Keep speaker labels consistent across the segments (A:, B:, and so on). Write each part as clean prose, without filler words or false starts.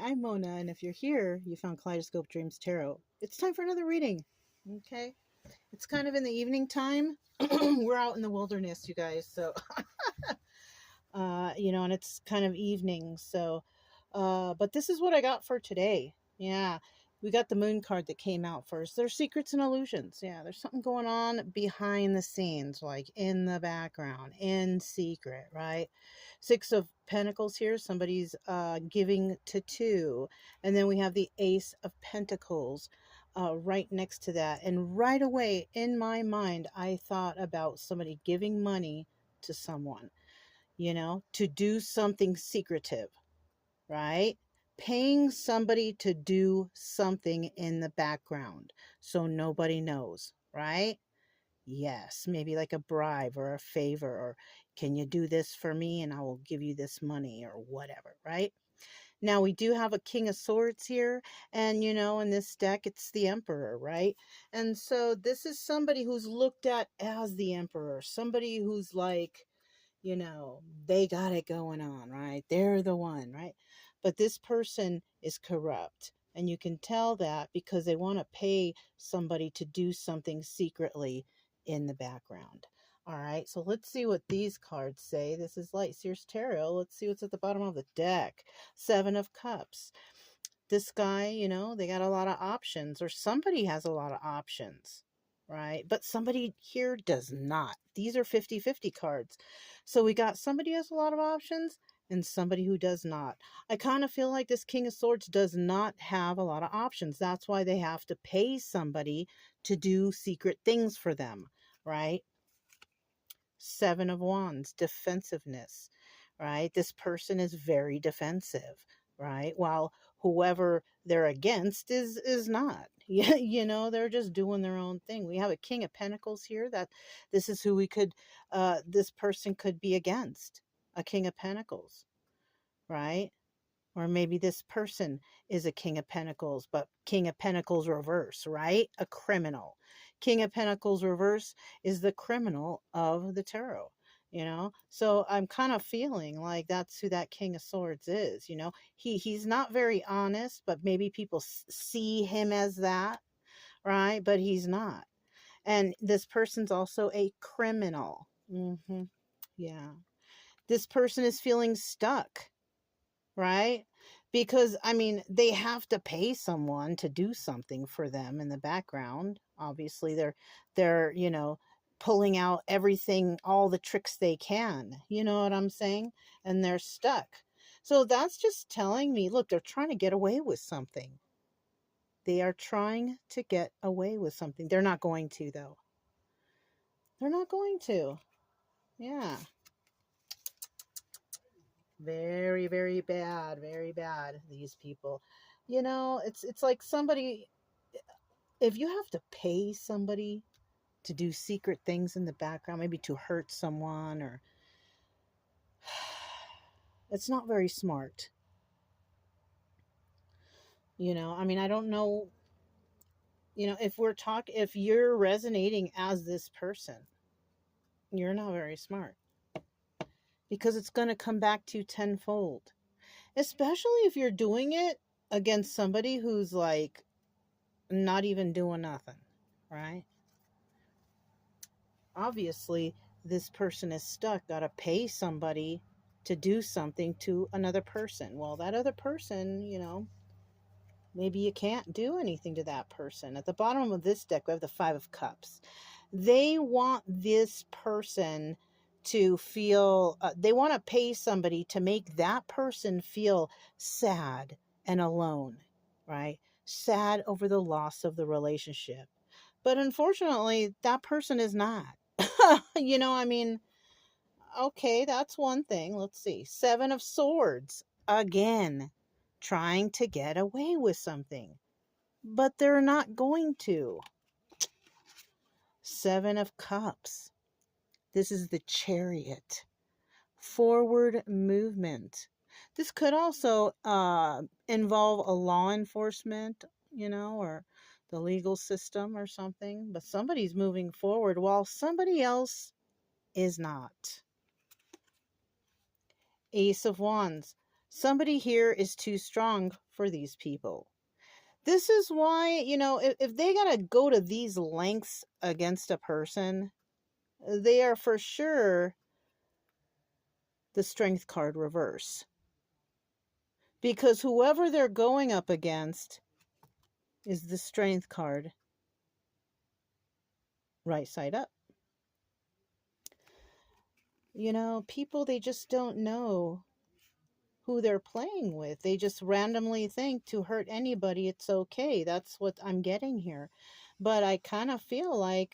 A: I'm Mona, and if you're here, you found Kaleidoscope Dreams Tarot. It's time for another reading. Okay, it's kind of in the evening time. We're out in the wilderness, you guys. So, and it's kind of evening. So, but this is what I got for today. Yeah, we got the moon card that came out first. There's secrets and illusions. Yeah, there's something going on behind the scenes, like in the background, in secret, right? Six of Pentacles here. Somebody's giving to two. And then we have the Ace of Pentacles right next to that. And right away in my mind, I thought about somebody giving money to someone, to do something secretive, right? Paying somebody to do something in the background so nobody knows, right? Yes, maybe like a bribe or a favor, or can you do this for me and I will give you this money or whatever, right? Now we do have a King of Swords here, and in this deck it's the Emperor, right? And so this is somebody who's looked at as the Emperor, somebody who's like, they got it going on, right? They're the one, right? But this person is corrupt. And you can tell that because they want to pay somebody to do something secretly in the background. All right, so let's see what these cards say. This is Light Seers Tarot. Let's see what's at the bottom of the deck. Seven of Cups. This guy, they got a lot of options, or somebody has a lot of options, right? But somebody here does not. These are 50-50 cards. So we got somebody who has a lot of options and somebody who does not. I kind of feel like this King of Swords does not have a lot of options. That's why they have to pay somebody to do secret things for them, right? Seven of Wands, defensiveness, right? This person is very defensive, right? While whoever they're against is not. Yeah, they're just doing their own thing. We have a King of Pentacles here. That this is who we could this person could be against. A King of Pentacles, right? Or maybe this person is a King of Pentacles, but King of Pentacles reverse, right? A criminal. King of Pentacles reverse is the criminal of the tarot, So I'm kind of feeling like that's who that King of Swords is, He's not very honest, but maybe people see him as that, right? But he's not. And this person's also a criminal. Yeah. This person is feeling stuck, right? Because they have to pay someone to do something for them in the background. Obviously they're pulling out everything, all the tricks they can, you know what I'm saying? And they're stuck. So that's just telling me, look, they're trying to get away with something. They are trying to get away with something. They're not going to, though. They're not going to. Yeah. Very, very bad, these people. It's like somebody, if you have to pay somebody to do secret things in the background, maybe to hurt someone, or it's not very smart. I don't know, if you're resonating as this person, you're not very smart, because it's going to come back to you tenfold, especially if you're doing it against somebody who's like not even doing nothing, right? Obviously, this person is stuck, got to pay somebody to do something to another person. Well, that other person, maybe you can't do anything to that person. At the bottom of this deck, we have the Five of Cups. They want this person to feel, they want to pay somebody to make that person feel sad and alone, right? Sad over the loss of the relationship. But unfortunately, that person is not. Okay, that's one thing. Let's see. Seven of Swords. Again, trying to get away with something. But they're not going to. Seven of Cups. This is the Chariot. Forward movement. This could also involve a law enforcement, or the legal system or something. But somebody's moving forward while somebody else is not. Ace of Wands. Somebody here is too strong for these people. This is why, if they got to go to these lengths against a person, they are for sure the strength card reverse. Because whoever they're going up against is the strength card right side up. People, they just don't know who they're playing with. They just randomly think to hurt anybody, it's okay. That's what I'm getting here. But I kind of feel like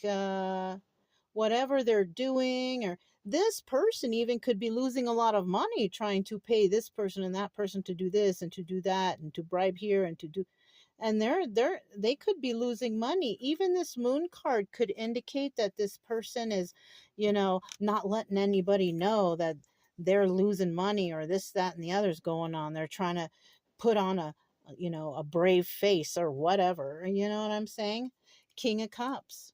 A: whatever they're doing, or this person even could be losing a lot of money trying to pay this person and that person to do this and to do that and to bribe here and to do, and they could be losing money. Even this moon card could indicate that this person is, not letting anybody know that they're losing money, or this, that, and the other's going on. They're trying to put on a brave face or whatever. You know what I'm saying? King of Cups.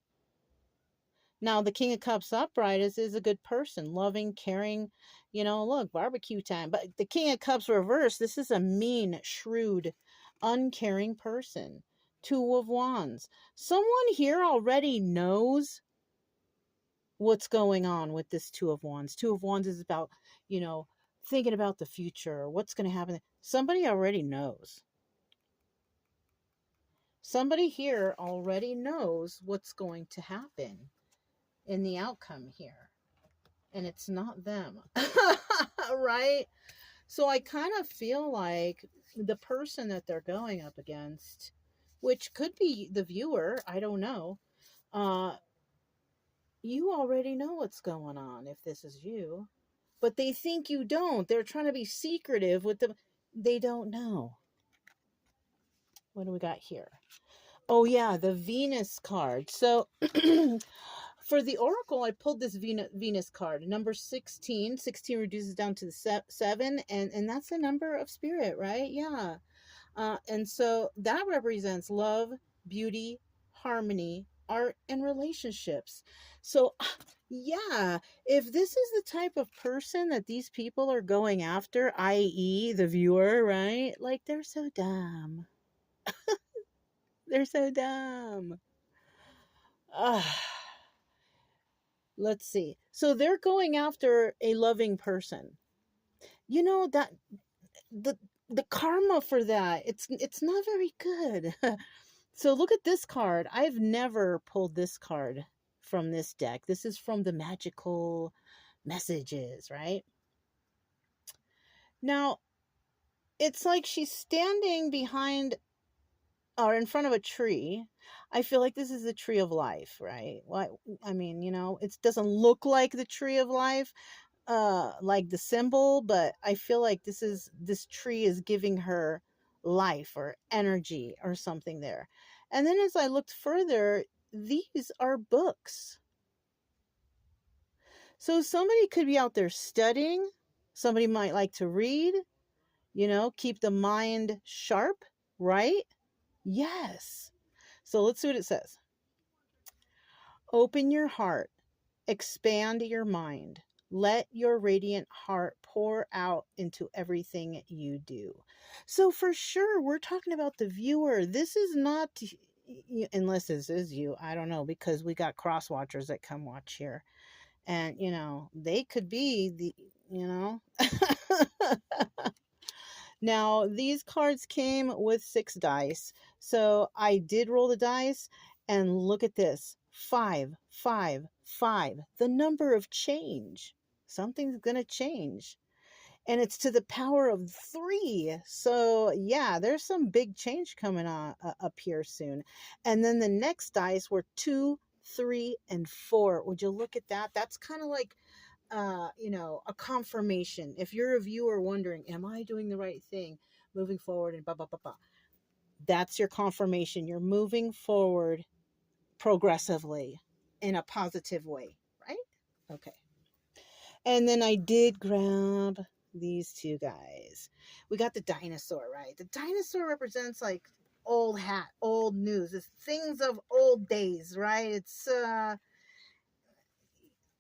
A: Now, the King of Cups upright is a good person, loving, caring, look, barbecue time. But the King of Cups reverse, this is a mean, shrewd, uncaring person. Two of Wands. Someone here already knows what's going on with this Two of Wands. Two of Wands is about, thinking about the future, what's going to happen. Somebody already knows. Somebody here already knows what's going to happen in the outcome here. And it's not them. Right? So I kind of feel like the person that they're going up against, which could be the viewer, I don't know, you already know what's going on if this is you. But they think you don't. They're trying to be secretive with them. They don't know. What do we got here? Oh, yeah, the Venus card. So for the Oracle, I pulled this Venus card, number 16. 16 reduces down to the 7, and that's the number of spirit, right? Yeah. And so that represents love, beauty, harmony, art, and relationships. So, yeah, if this is the type of person that these people are going after, i.e., the viewer, right? Like, they're so dumb. They're so dumb. Let's see. So they're going after a loving person. That the karma for that, it's not very good. So look at this card. I've never pulled this card from this deck. This is from the magical messages, right? Now, it's like she's standing behind or in front of a tree. I feel like this is the tree of life, right? Well, I mean, it doesn't look like the tree of life, like the symbol, but I feel like this tree is giving her life or energy or something there. And then as I looked further, these are books. So somebody could be out there studying. Somebody might like to read, keep the mind sharp, right? Yes. So let's see what it says. Open your heart, expand your mind. Let your radiant heart pour out into everything you do. So for sure, we're talking about the viewer. This is not, unless this is you, I don't know, because we got cross watchers that come watch here. And, they could be Now, these cards came with 6 dice. So I did roll the dice, and look at this. 5, 5, 5. The number of change. Something's going to change. And it's to the power of 3. So, yeah, there's some big change coming on up here soon. And then the next dice were 2, 3, and 4. Would you look at that? That's kind of like a confirmation. If you're a viewer wondering, am I doing the right thing moving forward and blah, blah, blah, blah. That's your confirmation. You're moving forward progressively in a positive way, right? Okay. And then I did grab these 2 guys. We got the dinosaur, right? The dinosaur represents like old hat, old news. It's things of old days, right? It's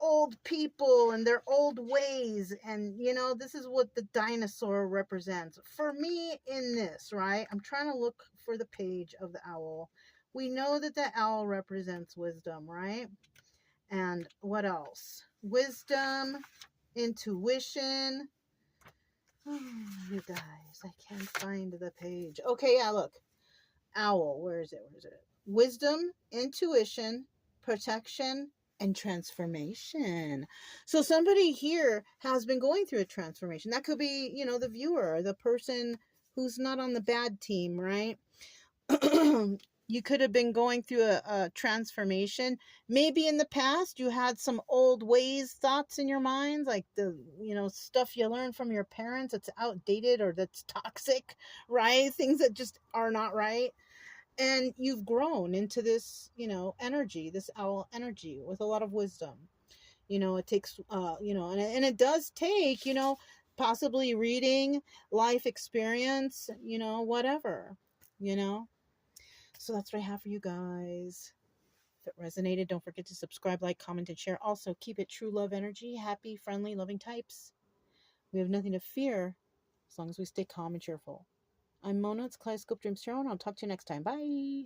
A: old people and their old ways. And, you know, this is what the dinosaur represents. For me in this, right? I'm trying to look for the page of the owl. We know that the owl represents wisdom, right? And what else? Wisdom, intuition. Oh, you guys, I can't find the page. Okay, yeah, look. Owl. Where is it? Where is it? Wisdom, intuition, protection, and transformation. So somebody here has been going through a transformation. That could be, you know, the viewer, the person who's not on the bad team, right? You could have been going through a transformation. Maybe in the past you had some old ways, thoughts in your mind, like the, you know, stuff you learned from your parents that's outdated or that's toxic, right? Things that just are not right. And you've grown into this, you know, energy, this owl energy with a lot of wisdom. You know, it takes, you know, and it does take, you know, possibly reading, life experience, you know, whatever, you know. So that's what I have for you guys. If it resonated, don't forget to subscribe, like, comment, and share. Also, keep it true love energy, happy, friendly, loving types. We have nothing to fear as long as we stay calm and cheerful. I'm Mona. It's Kaleidoscope Dreams Tarot, and I'll talk to you next time. Bye.